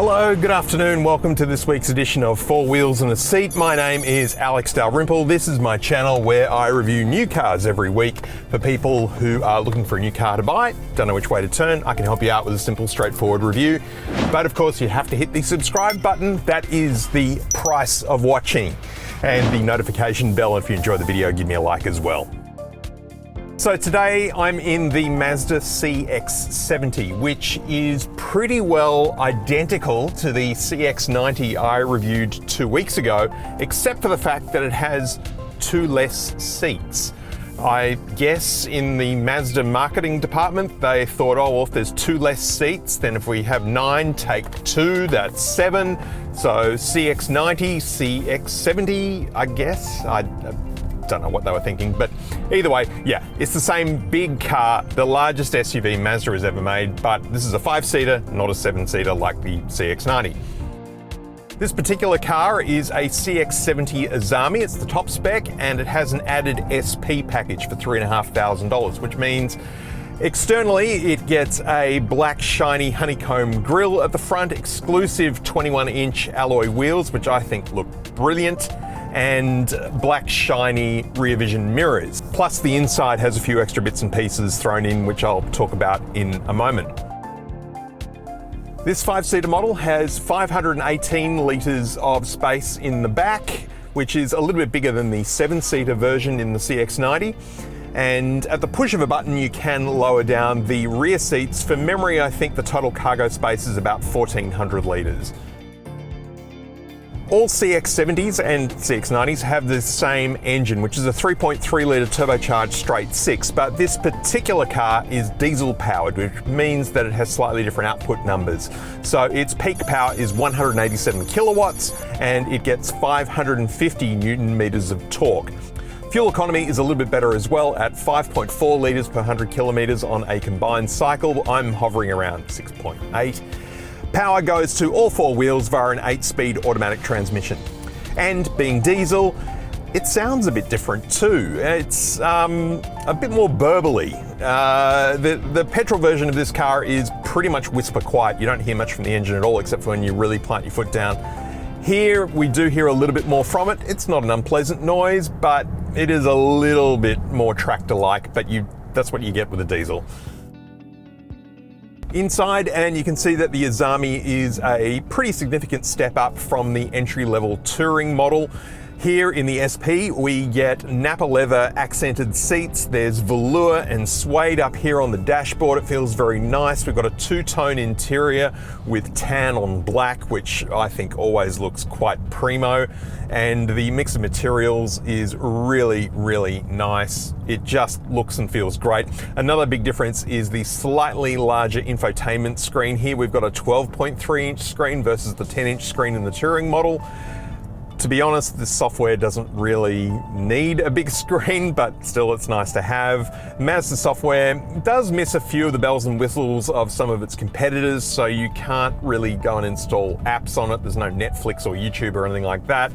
Hello, good afternoon. Welcome to this week's edition of Four Wheels and a Seat. My name is Alex Dalrymple. This is my channel where I review new cars every week for people who are looking for a new car to buy, don't know which way to turn. I can help you out with a simple, straightforward review. But of course, you have to hit the subscribe button. That is the price of watching. And the notification bell. If you enjoy the video, give me a like as well. So today I'm in the Mazda CX-70, which is pretty well identical to the CX-90 I reviewed 2 weeks ago, except for the fact that it has 2 less seats. I guess in the Mazda marketing department, they thought, oh, well, if there's 2 less seats, then if we have 9, take 2, that's 7. So CX-90, CX-70, I guess. I don't know what they were thinking, but either way, yeah, it's the same big car, the largest SUV Mazda has ever made, but this is a 5-seater, not a 7-seater like the CX-90. This particular car is a CX-70 Azami. It's the top spec, and it has an added SP package for $3,500, which means externally it gets a black shiny honeycomb grille at the front, exclusive 21-inch alloy wheels, which I think look brilliant, and black shiny rear vision mirrors. Plus the inside has a few extra bits and pieces thrown in, which I'll talk about in a moment. This 5-seater model has 518 litres of space in the back, which is a little bit bigger than the 7-seater version in the CX-90. And at the push of a button, you can lower down the rear seats. For memory, I think the total cargo space is about 1,400 litres. All CX-70s and CX-90s have the same engine, which is a 3.3 litre turbocharged straight 6, but this particular car is diesel powered, which means that it has slightly different output numbers. So its peak power is 187 kilowatts and it gets 550 Newton meters of torque. Fuel economy is a little bit better as well at 5.4 litres per 100 kilometres on a combined cycle. I'm hovering around 6.8. Power goes to all 4 wheels via an 8-speed automatic transmission. And being diesel, it sounds a bit different too. It's a bit more burbly. The petrol version of this car is pretty much whisper quiet. You don't hear much from the engine at all, except for when you really plant your foot down. Here, we do hear a little bit more from it. It's not an unpleasant noise, but it is a little bit more tractor-like, but that's what you get with a diesel. Inside, and you can see that the Azami is a pretty significant step up from the entry-level touring model. Here in the SP, we get Napa leather accented seats. There's velour and suede up here on the dashboard. It feels very nice. We've got a 2-tone interior with tan on black, which I think always looks quite primo. And the mix of materials is really, really nice. It just looks and feels great. Another big difference is the slightly larger infotainment screen. Here we've got a 12.3-inch screen versus the 10-inch screen in the touring model. To be honest, this software doesn't really need a big screen, but still it's nice to have. Mazda software does miss a few of the bells and whistles of some of its competitors, so you can't really go and install apps on it. There's no Netflix or YouTube or anything like that.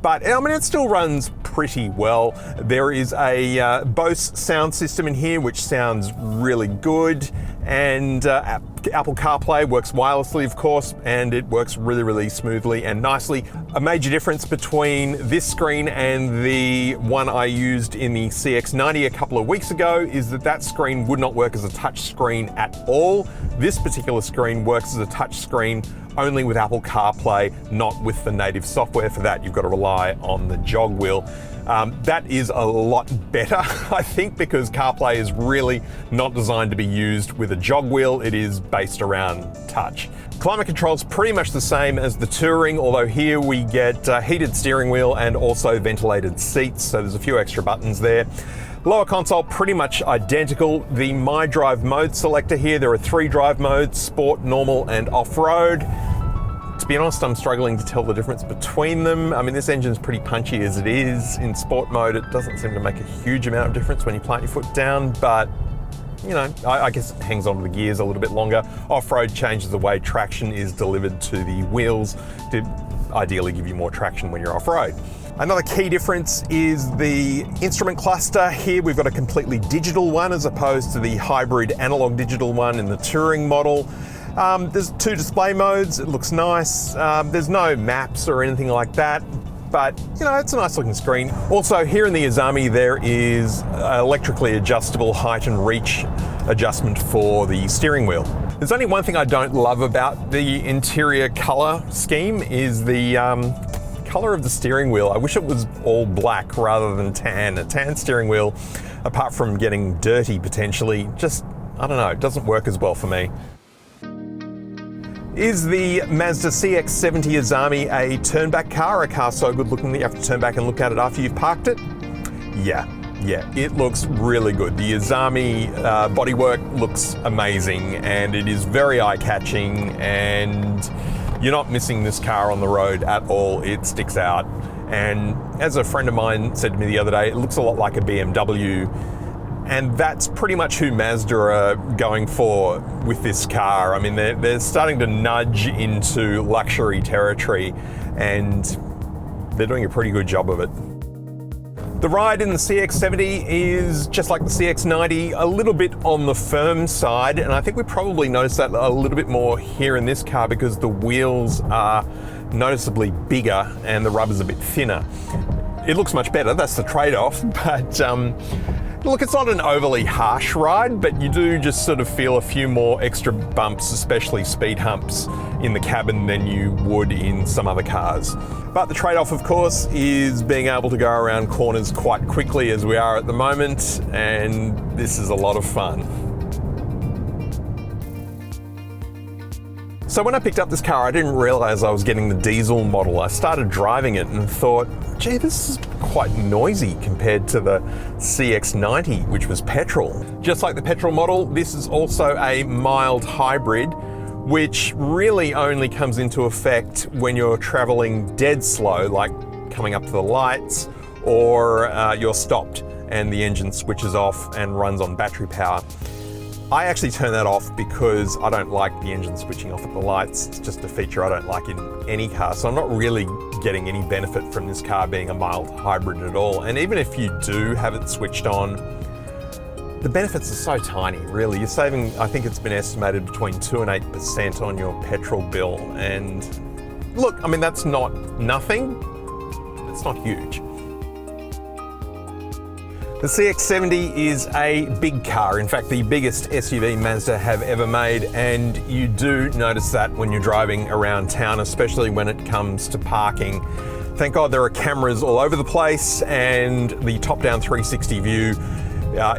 But I mean, it still runs pretty well. There is a Bose sound system in here, which sounds really good. And Apple CarPlay works wirelessly, of course, and it works really, really smoothly and nicely. A major difference between this screen and the one I used in the CX-90 a couple of weeks ago is that screen would not work as a touch screen at all. This particular screen works as a touch screen only with Apple CarPlay, not with the native software. For that, you've got to rely on the jog wheel. That is a lot better, I think, because CarPlay is really not designed to be used with a jog wheel. It is based around touch. Climate control is pretty much the same as the touring, although here we get heated steering wheel and also ventilated seats, so there's a few extra buttons there. Lower console, pretty much identical. The My Drive mode selector here, there are 3 drive modes: Sport, Normal, and Off-Road. To be honest, I'm struggling to tell the difference between them. I mean, this engine's pretty punchy as it is. In sport mode, it doesn't seem to make a huge amount of difference when you plant your foot down, but you know, I guess it hangs onto the gears a little bit longer. Off-road changes the way traction is delivered to the wheels to ideally give you more traction when you're off-road. Another key difference is the instrument cluster. Here we've got a completely digital one as opposed to the hybrid analog digital one in the touring model. There's 2 display modes, it looks nice. There's no maps or anything like that, but you know, it's a nice looking screen. Also, here in the Azami, there is electrically adjustable height and reach adjustment for the steering wheel. There's only one thing I don't love about the interior color scheme is the color of the steering wheel. I wish it was all black rather than tan. A tan steering wheel, apart from getting dirty potentially, just, I don't know, it doesn't work as well for me. Is the Mazda CX-70 Azami a turnback car, a car so good looking that you have to turn back and look at it after you've parked it? Yeah, it looks really good. The Azami bodywork looks amazing and it is very eye-catching, and you're not missing this car on the road at all. It sticks out. And as a friend of mine said to me the other day, it looks a lot like a BMW. And that's pretty much who Mazda are going for with this car. I mean, they're starting to nudge into luxury territory, and they're doing a pretty good job of it. The ride in the CX-70 is just like the CX-90, a little bit on the firm side, and I think we probably noticed that a little bit more here in this car because the wheels are noticeably bigger and the rubber's a bit thinner. It looks much better, that's the trade-off, but look, it's not an overly harsh ride, but you do just sort of feel a few more extra bumps, especially speed humps, in the cabin than you would in some other cars. But the trade-off, of course, is being able to go around corners quite quickly as we are at the moment, and this is a lot of fun. So when I picked up this car, I didn't realize I was getting the diesel model. I started driving it and thought, gee, this is quite noisy compared to the CX-90, which was petrol. Just like the petrol model, this is also a mild hybrid, which really only comes into effect when you're traveling dead slow, like coming up to the lights, or you're stopped and the engine switches off and runs on battery power. I actually turn that off because I don't like the engine switching off at the lights. It's just a feature I don't like in any car. So I'm not really getting any benefit from this car being a mild hybrid at all. And even if you do have it switched on, the benefits are so tiny, really. You're saving, I think it's been estimated between 2 and 8% on your petrol bill. And look, I mean, that's not nothing. It's not huge. The CX-70 is a big car, in fact the biggest SUV Mazda have ever made, and you do notice that when you're driving around town, especially when it comes to parking. Thank God there are cameras all over the place, and the top-down 360 view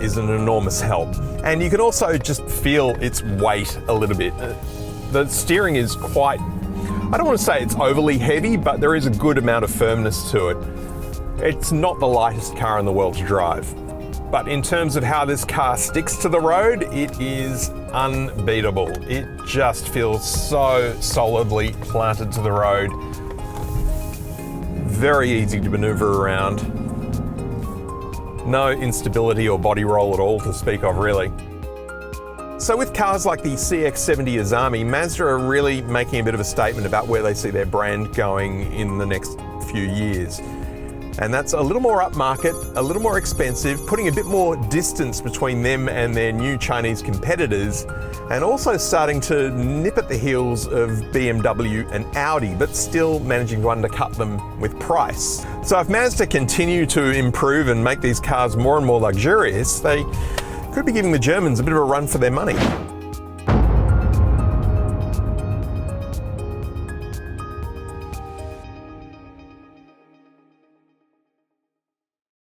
is an enormous help. And you can also just feel its weight a little bit. The steering is quite, I don't want to say it's overly heavy, but there is a good amount of firmness to it. It's not the lightest car in the world to drive, but in terms of how this car sticks to the road, it is unbeatable. It just feels so solidly planted to the road. Very easy to maneuver around. No instability or body roll at all to speak of, really. So with cars like the CX-70 Azami, Mazda are really making a bit of a statement about where they see their brand going in the next few years. And that's a little more upmarket, a little more expensive, putting a bit more distance between them and their new Chinese competitors, and also starting to nip at the heels of BMW and Audi, but still managing to undercut them with price. So if Mazda continue to improve and make these cars more and more luxurious, they could be giving the Germans a bit of a run for their money.